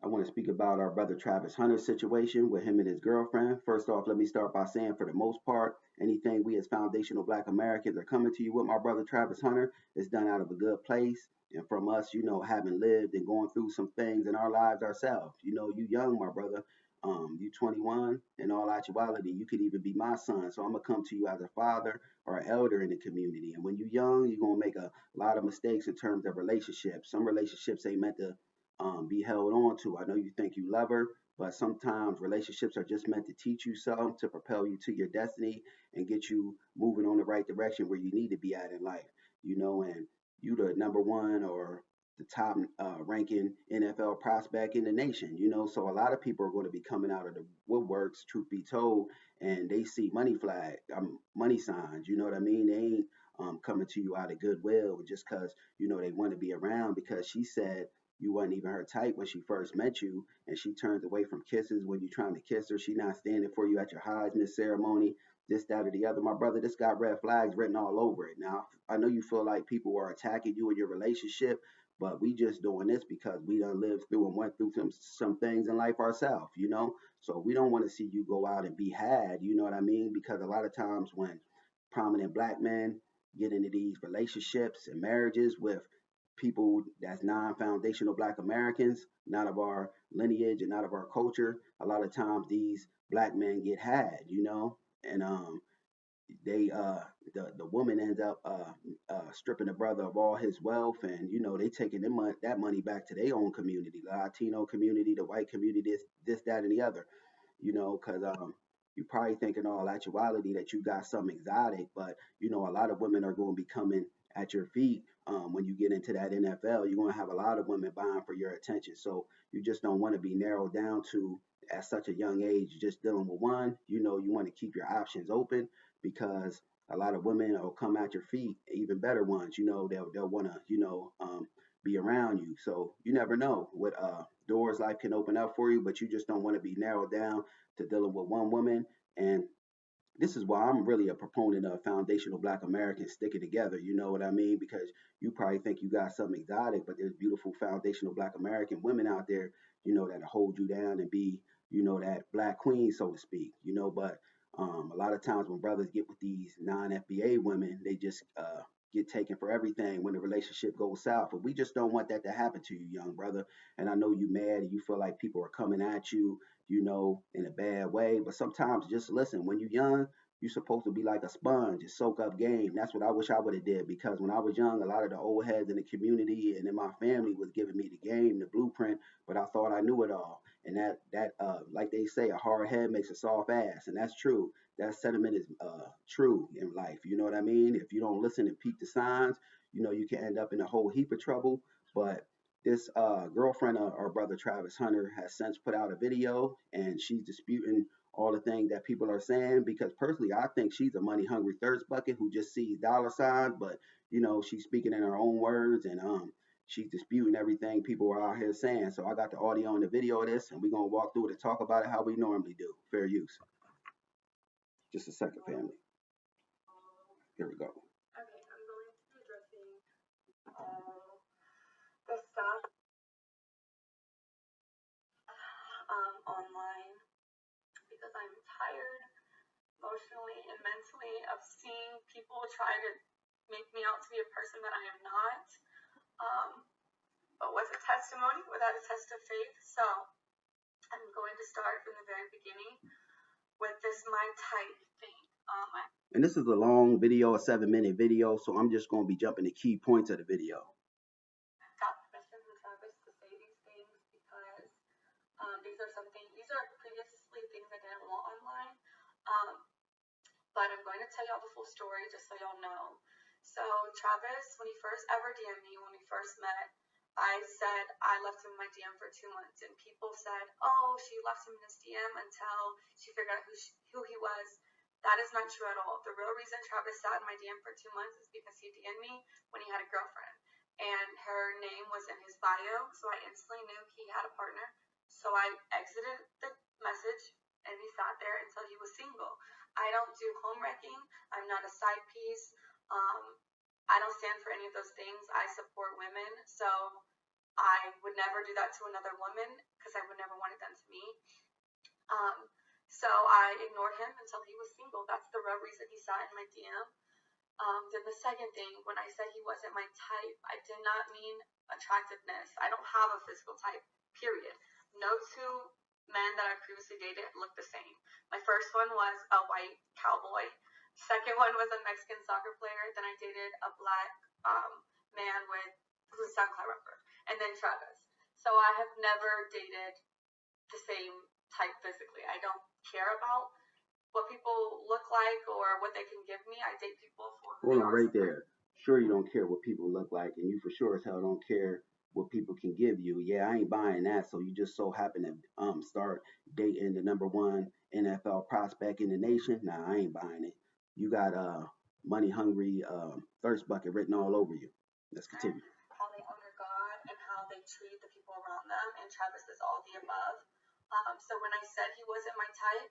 I want to speak about our brother Travis Hunter's situation with him and his girlfriend. First off, let me start by saying, for the most part, anything we as foundational Black Americans are coming to you with my brother Travis Hunter is done out of a good place. And from us, having lived and going through some things in our lives ourselves. You young, my brother. You 21. In all actuality, you could even be my son. So I'm gonna come to you as a father or an elder in the community. And when you're young, you're gonna make a lot of mistakes in terms of relationships. Some relationships ain't meant to be held on to. I know you think you love her, but sometimes relationships are just meant to teach you something, to propel you to your destiny and get you moving on the right direction where you need to be at in life. And you the number one or the top ranking NFL prospect in the nation. So a lot of people are going to be coming out of the woodworks, truth be told, and they see money signs. You know what I mean? They ain't coming to you out of goodwill just because they want to be around, because she said you wasn't even her type when she first met you, and she turns away from kisses when you're trying to kiss her. She not standing for you at your Heisman ceremony, this, that, or the other. My brother, this got red flags written all over it. Now, I know you feel like people are attacking you in your relationship, but we just doing this because we done lived through and went through some things in life ourselves. So we don't want to see you go out and be had, you know what I mean? Because a lot of times when prominent Black men get into these relationships and marriages with people that's non-foundational Black Americans, not of our lineage and not of our culture, a lot of times these Black men get had, and they the woman ends up stripping the brother of all his wealth, and they taking that money back to their own community, the Latino community, the white community, this, that, and the other. Because you probably think in all actuality that you got something exotic, but a lot of women are going to be coming at your feet. When you get into that NFL, you're going to have a lot of women buying for your attention. So you just don't want to be narrowed down to at such a young age just dealing with one. You want to keep your options open, because a lot of women will come at your feet, even better ones. They'll want to be around you. So you never know what doors life can open up for you, but you just don't want to be narrowed down to dealing with one woman. And this is why I'm really a proponent of foundational Black Americans sticking together. You know what I mean? Because you probably think you got something exotic, but there's beautiful foundational Black American women out there, that'll hold you down and be, that Black queen, so to speak. But a lot of times when brothers get with these non-FBA women, they just get taken for everything when the relationship goes south. But we just don't want that to happen to you, young brother. And I know you mad and you feel like people are coming at you, in a bad way. But sometimes just listen. When you're young, you're supposed to be like a sponge and soak up game. That's what I wish I would have did, because when I was young, a lot of the old heads in the community and in my family was giving me the game, the blueprint, but I thought I knew it all. And that like they say, a hard head makes a soft ass, and that's true. That sentiment is true in life. You know what I mean? If you don't listen and peep the signs, you can end up in a whole heap of trouble. But this girlfriend of our brother Travis Hunter has since put out a video, and she's disputing all the things that people are saying, because personally I think she's a money hungry thirst bucket who just sees dollar signs. But she's speaking in her own words, and she's disputing everything people are out here saying. So I got the audio and the video of this, and we're gonna walk through it and talk about it how we normally do. Fair use. Just a second, family. Here we go. Okay, I'm going to be addressing all the stuff online, because I'm tired emotionally and mentally of seeing people try to make me out to be a person that I am not, but with a testimony without a test of faith. So I'm going to start from the very beginning with this my type thing. And this is a long video, a 7-minute video, so I'm just going to be jumping to key points of the video. I got permission from Tavis to say these things because these are previously things I didn't want online. But I'm going to tell y'all the full story just so y'all know. So Travis, when he first ever DM'd me, when we first met, I said I left him in my DM for 2 months, and people said, oh, she left him in his DM until she figured out who he was. That is not true at all. The real reason Travis sat in my DM for 2 months is because he DM'd me when he had a girlfriend, and her name was in his bio, so I instantly knew he had a partner. So I exited the message, and he sat there until he was single. I don't do home wrecking. I'm not a side piece. I don't stand for any of those things. I support women. So I would never do that to another woman because I would never want it done to me. So I ignored him until he was single. That's the real reason he sat in my DM. Then the second thing, when I said he wasn't my type, I did not mean attractiveness. I don't have a physical type, period. No two men that I previously dated looked the same. My first one was a white cowboy. Second one was a Mexican soccer player. Then I dated a black man who's a SoundCloud rapper. And then Travis. So I have never dated the same type physically. I don't care about what people look like or what they can give me. I date people for who Hold they on are. right there. Sure, you don't care what people look like, and you for sure as hell don't care what people can give you. Yeah, I ain't buying that. So you just so happen to start dating the #1 NFL prospect in the nation. Nah, I ain't buying it. You got money hungry thirst bucket written all over you. Let's continue. How they honor God and how they treat the people around them, and Travis is all the above. So when I said he wasn't my type,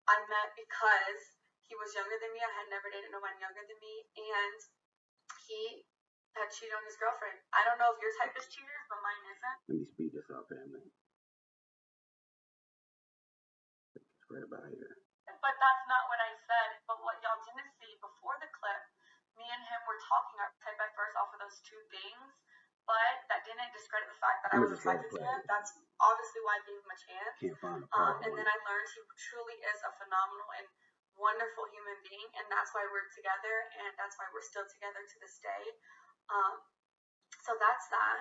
I meant because he was younger than me. I had never dated no one younger than me, and he had cheated on his girlfriend. I don't know if your type is cheaters, but mine isn't. Let me speed this up, family. It's right about here. But that's not what I said. But what y'all didn't see before the clip, me and him were talking our type at first off of those two things, but that didn't discredit the fact that I was attracted to him. That's obviously why I gave him a chance. Can't find a part and then I learned he truly is a phenomenal and wonderful human being, and that's why we're together, and that's why we're still together to this day. So that's that.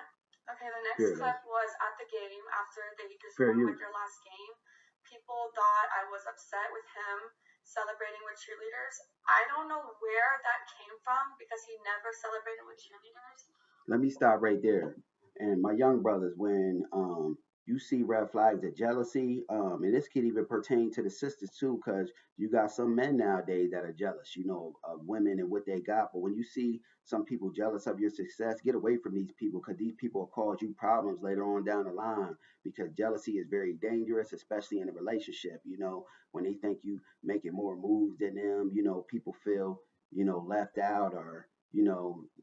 Okay, the next clip was at the game after they just won like their last game. People thought I was upset with him celebrating with cheerleaders. I don't know where that came from because he never celebrated with cheerleaders. Let me stop right there. And my young brothers, when you see red flags of jealousy, and this could even pertain to the sisters too, because you got some men nowadays that are jealous, of women and what they got. But when you see some people jealous of your success, get away from these people because these people will cause you problems later on down the line. Because jealousy is very dangerous, especially in a relationship. When they think you making more moves than them, people feel, left out, or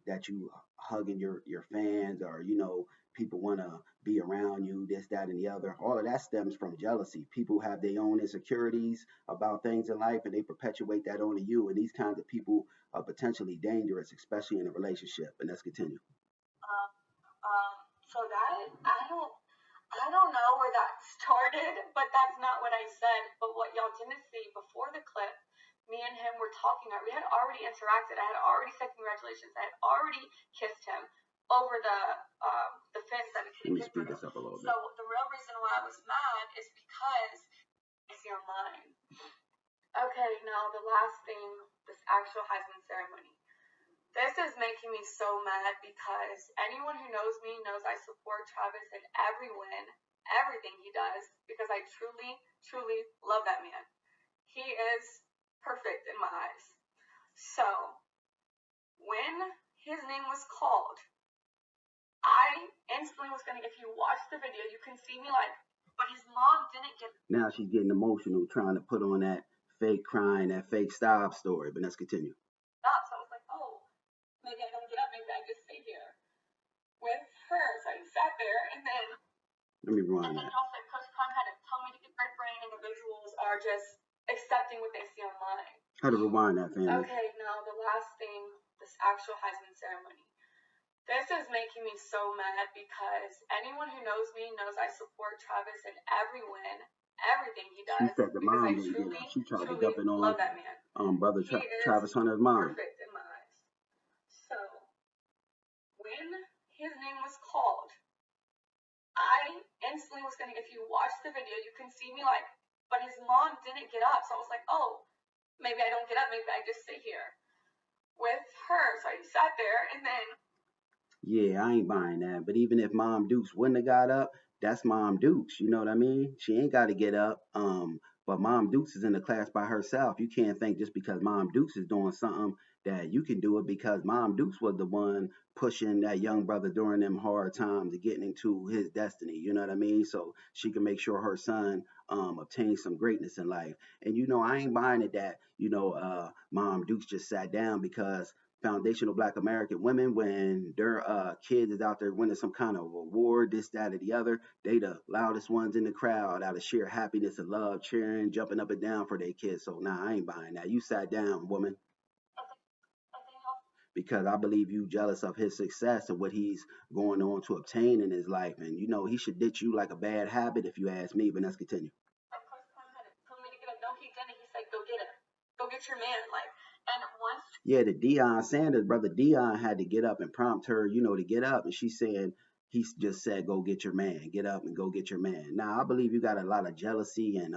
that you hugging your fans, or people want to be around you, this, that, and the other. All of that stems from jealousy. People have their own insecurities about things in life, and they perpetuate that onto you. And these kinds of people are potentially dangerous, especially in a relationship. And let's continue. So that I don't know where that started, but that's not what I said. But what y'all didn't see before the clip, me and him were talking. We had already interacted. I had already said congratulations. I had already kissed him over the fence that we Let me speed this up a little bit. So the real reason why I was mad is because it's your mind. Okay, now the last thing, this actual Heisman ceremony. This is making me so mad because anyone who knows me knows I support Travis in every win, everything he does, because I truly, truly love that man. He is perfect in my eyes. So, when his name was called, I instantly was going to, if you watch the video, you can see me like, but his mom didn't get. Now she's getting emotional trying to put on that fake crying, that fake stop story, but let's continue. So I was like, oh, maybe I don't get up, maybe I just stay here with her. So I sat there, and then let me rewind that. Also, Coach Khan had to tell me to get right brain, individuals are just accepting what they see online. How to rewind that, family. Okay, now the last thing, this actual Heisman ceremony. This is making me so mad because anyone who knows me knows I support Travis in every win, everything he does. She said the mom didn't get up. She tried to dump it on love that man. Brother Tavis Hunter's mom. Perfect in my eyes. So when his name was called, I instantly was going to, if you watch the video, you can see me like, but his mom didn't get up. So I was like, oh, maybe I don't get up. Maybe I just sit here with her. So I sat there, and then. Yeah, I ain't buying that. But even if Mom Dukes wouldn't have got up, that's Mom Dukes. You know what I mean? She ain't got to get up. But Mom Dukes is in the class by herself. You can't think just because Mom Dukes is doing something that you can do it, because Mom Dukes was the one pushing that young brother during them hard times and getting into his destiny. You know what I mean? So she can make sure her son obtains some greatness in life. And I ain't buying it that Mom Dukes just sat down because foundational Black American women when their kids is out there winning some kind of award, this, that, or the other. They the loudest ones in the crowd out of sheer happiness and love, cheering, jumping up and down for their kids. So nah, I ain't buying that. You sat down, woman, I think also because I believe you jealous of his success and what he's going on to obtain in his life. And you know, he should ditch you like a bad habit if you ask me, but let's continue. my close friend had told me to get him. No, he didn't. He said, "Go get him. Go get your man." Like, and once Yeah, the Deion Sanders brother Deion had to get up and prompt her, you know, to get up, and she said he just said, "Go get your man, get up and go get your man." Now I believe you got a lot of jealousy and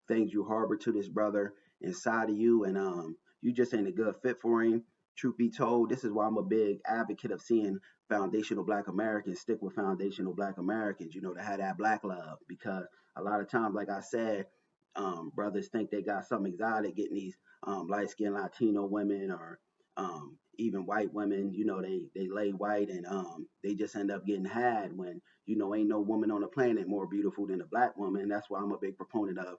things you harbor to this brother inside of you, and you just ain't a good fit for him. Truth be told, this is why I'm a big advocate of seeing foundational Black Americans stick with foundational Black Americans, you know, to have that Black love, because a lot of times, like I said, brothers think they got something exotic getting these light skinned Latino women or even white women, you know, they lay white and they just end up getting had when, you know, ain't no woman on the planet more beautiful than a Black woman. That's why I'm a big proponent of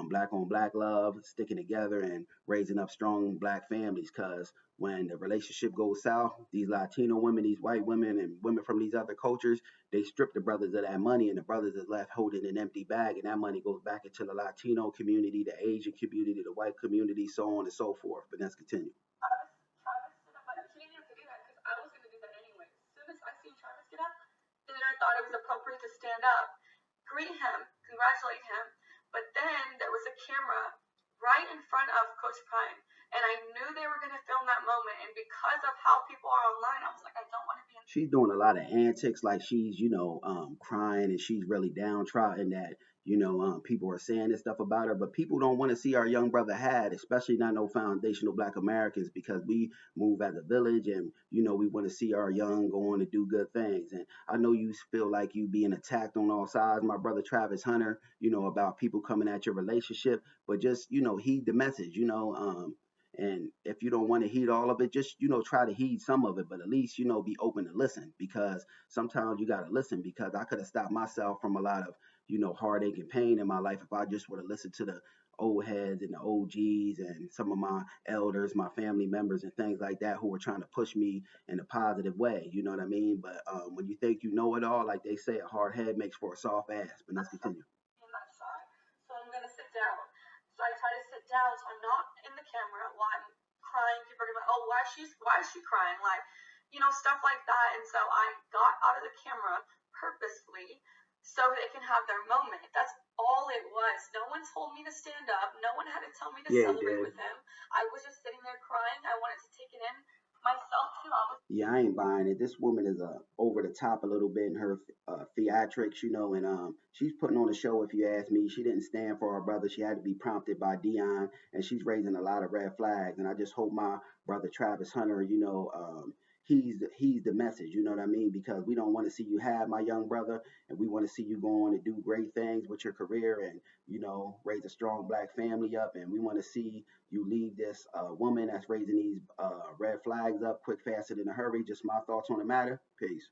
Black on Black love, sticking together and raising up strong Black families. Because when the relationship goes south, these Latino women, these white women, and women from these other cultures, they strip the brothers of that money, and the brothers is left holding an empty bag, and that money goes back into the Latino community, the Asian community, the white community, so on and so forth. But let's continue. Travis stood up, but he didn't have to do that because I was going to do that anyway. As soon as I seen Travis get up, then I thought it was appropriate to stand up, greet him, congratulate him. But then there was a camera right in front of Coach Prime, and I knew they were going to film that moment. And because of how people are online, I was like, I don't want to be in. She's doing a lot of antics, like she's, you know, crying and she's really downtrodden that, you know, people are saying this stuff about her, but people don't want to see our young brother had, especially not no foundational Black Americans, because we move as a village and, you know, we want to see our young go on to do good things. And I know you feel like you being attacked on all sides, my brother Travis Hunter, you know, about people coming at your relationship, but just, you know, heed the message, you know, and if you don't want to heed all of it, just, you know, try to heed some of it, but at least, you know, be open to listen, because sometimes you got to listen, because I could have stopped myself from a lot of, you know, heartache and pain in my life if I just would have listened to the old heads and the OGs and some of my elders, my family members and things like that who were trying to push me in a positive way. You know what I mean? But when you think you know it all, like they say, a hard head makes for a soft ass. But let's continue. On that side. So I'm gonna sit down. So I try to sit down so I'm not in the camera while I'm crying. People are gonna be like, oh, why is she crying? Like, stuff like that. And so I got out of the camera purposefully so they can have their moment. That's all it was. No one told me to stand up. No one had to tell me to Yeah, he celebrate did. with him. I was just sitting there crying. I wanted to take it in myself too. I was Yeah, I ain't buying it. This woman is over the top a little bit in her theatrics, you know, and she's putting on a show. If you ask me, she didn't stand for her brother. She had to be prompted by Dion, and she's raising a lot of red flags. And I just hope my brother Travis Hunter, you know, he's the message. You know what I mean? Because we don't want to see you have my young brother, and we want to see you go on and do great things with your career, and you know, raise a strong Black family up, and we want to see you leave this woman that's raising these red flags up quick, faster than a hurry. Just my thoughts on the matter. Peace.